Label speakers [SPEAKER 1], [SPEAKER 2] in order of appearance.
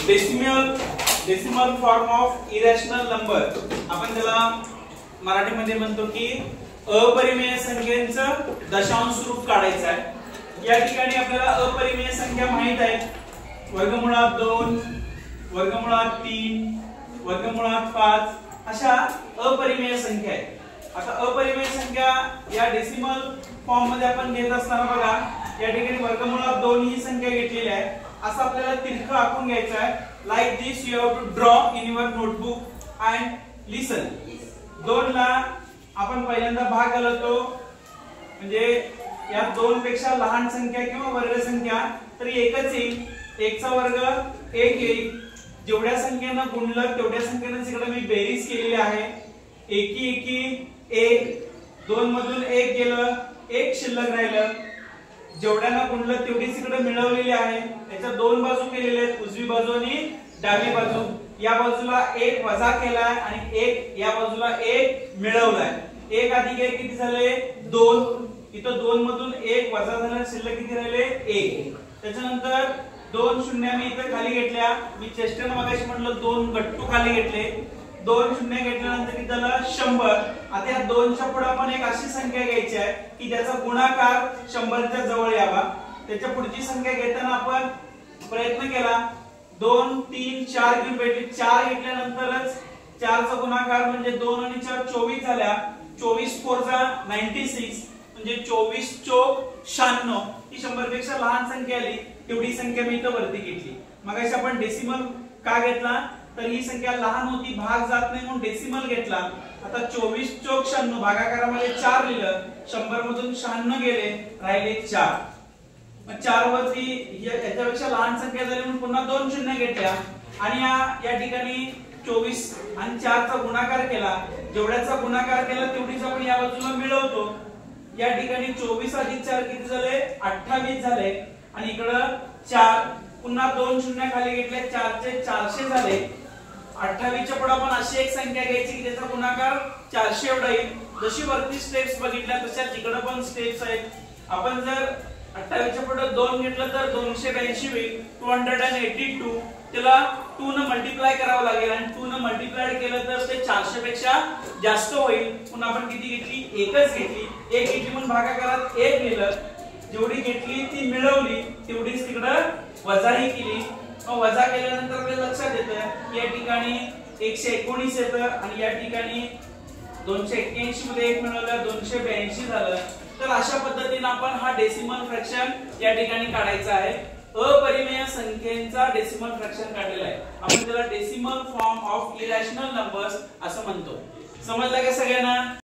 [SPEAKER 1] Decimal form of irrational number, आपण त्याला मराठीमध्ये म्हणतो की अपरिमेय संख्येचं दशांश रूप काढायचं आहे। या ठिकाणी आपल्याला अपरिमेय संख्या माहित आहे, वर्गमुळात 2, वर्गमुळात 3, वर्गमुळात 5 अशा अपरिमेय संख्या आहेत। आता अपरिमेय संख्या या डेसिमल फॉर्म मध्ये आपण घेत असताना बघा या ठिकाणी वर्गमुळात 2 ही संख्या घेतलेली आहे। असं आपल्याला तिरकं आखून घ्यायचं आहे। Like this you have to draw in your notebook and listen. 2 ला आपण पहिल्यांदा भाग घालतो, म्हणजे या 2 पेक्षा लहान संख्या किंवा वर्ग संख्या तरी एकच येईल, 1 चा वर्ग 1 येईल। जेवढ्या संख्येनं गुणलं तेवढ्या संख्येनं इकडे मी बेरीज केलेली आहे। एकी एकी 1, 2 मधून 1 गेलं, 1 शिल्लक राहिलं। जेवढ्यानं गुणलं तेवढीच इकडे मिळवलेली आहे। त्याच्या 2 बाजू केलेल्या आहेत, उजवी बाजू आणि डावी बाजू। या बाजूला 1 वजा केलाय आणि 1 या बाजूला 1 मिळवलाय। 1 अधिक 1 किती झाले 2, इथं 2 मधून 1 वजा झालं, शिल्लक किती राहिले 1। त्याच्यानंतर 2 शून्य मी इथं खाली घेतल्या, मी चेष्टेनं मगाशी म्हटलं 2 गट्टू खाली घेतले, 2 शून्य घेतल्यानंतर किती झालं 100। आता या 2 च्या पुढे आपण एक अशी संख्या घ्यायची आहे की त्याचा गुणाकार 100 च्या जवळ यावा। त्याच्या पुढची संख्या घेताना आपण प्रयत्न केला, 2 3 4 घेऊन भेटली, 4 घेतल्यानंतरच 4 चा गुणाकार म्हणजे 2 आणि 4 24 झाल्या, 24 4 जा 96 म्हणजे 24 चौक 96। ही 100 पेक्षा लहान संख्या आली, तेवढी संख्या मी इथं वरती घेतली। मगाशी आपण डेसिमल का घेतला तर ही संख्या लहान होती, भाग जात नाही म्हणून डेसिमल घेतला। आता 24 चौक 96 भागाकारामध्ये 4 लिहिलं, 100 मधून 96 गेले, राहिले 4। मग 4 वरती याच्यापेक्षा लहान संख्या झाली म्हणून पुन्हा 2 शून्य घेतल्या आणि या ठिकाणी 24 आणि 4 चा गुणाकार केला। जेवढ्याचा गुणाकार केला तेवढीच आपण या बाजूला मिळवतो। या ठिकाणी 24 अधिक 4 किती झाले 28 झाले आणि इकडं 4 पुन्हा 2 शून्य खाली घेतले, 4 चे 400 झाले। 28 च्या पुढे आपण अशी एक संख्या घ्यायची की त्याचा गुणाकार 400 एवढा येईल। जशी वरती स्टेप्स बघितल्या तशाच इकडे पण स्टेप्स आहेत। आपण जर 28 च्या पुढे 2 घेतलं तर 282 होईल, 282। त्याला 2 न मल्टिप्लाय करावं लागेल आणि 2 न मल्टिप्लाय केलं तर ते 400 पेक्षा जास्त होईल। पुन्हा आपण किती घेतली एकच घेतली, 1 घेतली म्हणून भागाकारात 1 लिहिलं, जेवढी घेतली ती मिळवली तेवढीच तिकडं वजाही केली। मग वजा केल्यानंतर आपल्याला लक्षात येतं की या ठिकाणी 119 येतं आणि या ठिकाणी 281 मध्ये 1 मिळवलं, 282 झालं। तर अशा पद्धतीने आपण हा डेसिमल फ्रॅक्शन या ठिकाणी काढायचा आहे। अपरिमेय संख्येचा डेसिमल फ्रॅक्शन काढलेला आहे, आपण त्याला decimal form of irrational numbers असं म्हणतो। समजलं का सगळ्यांना?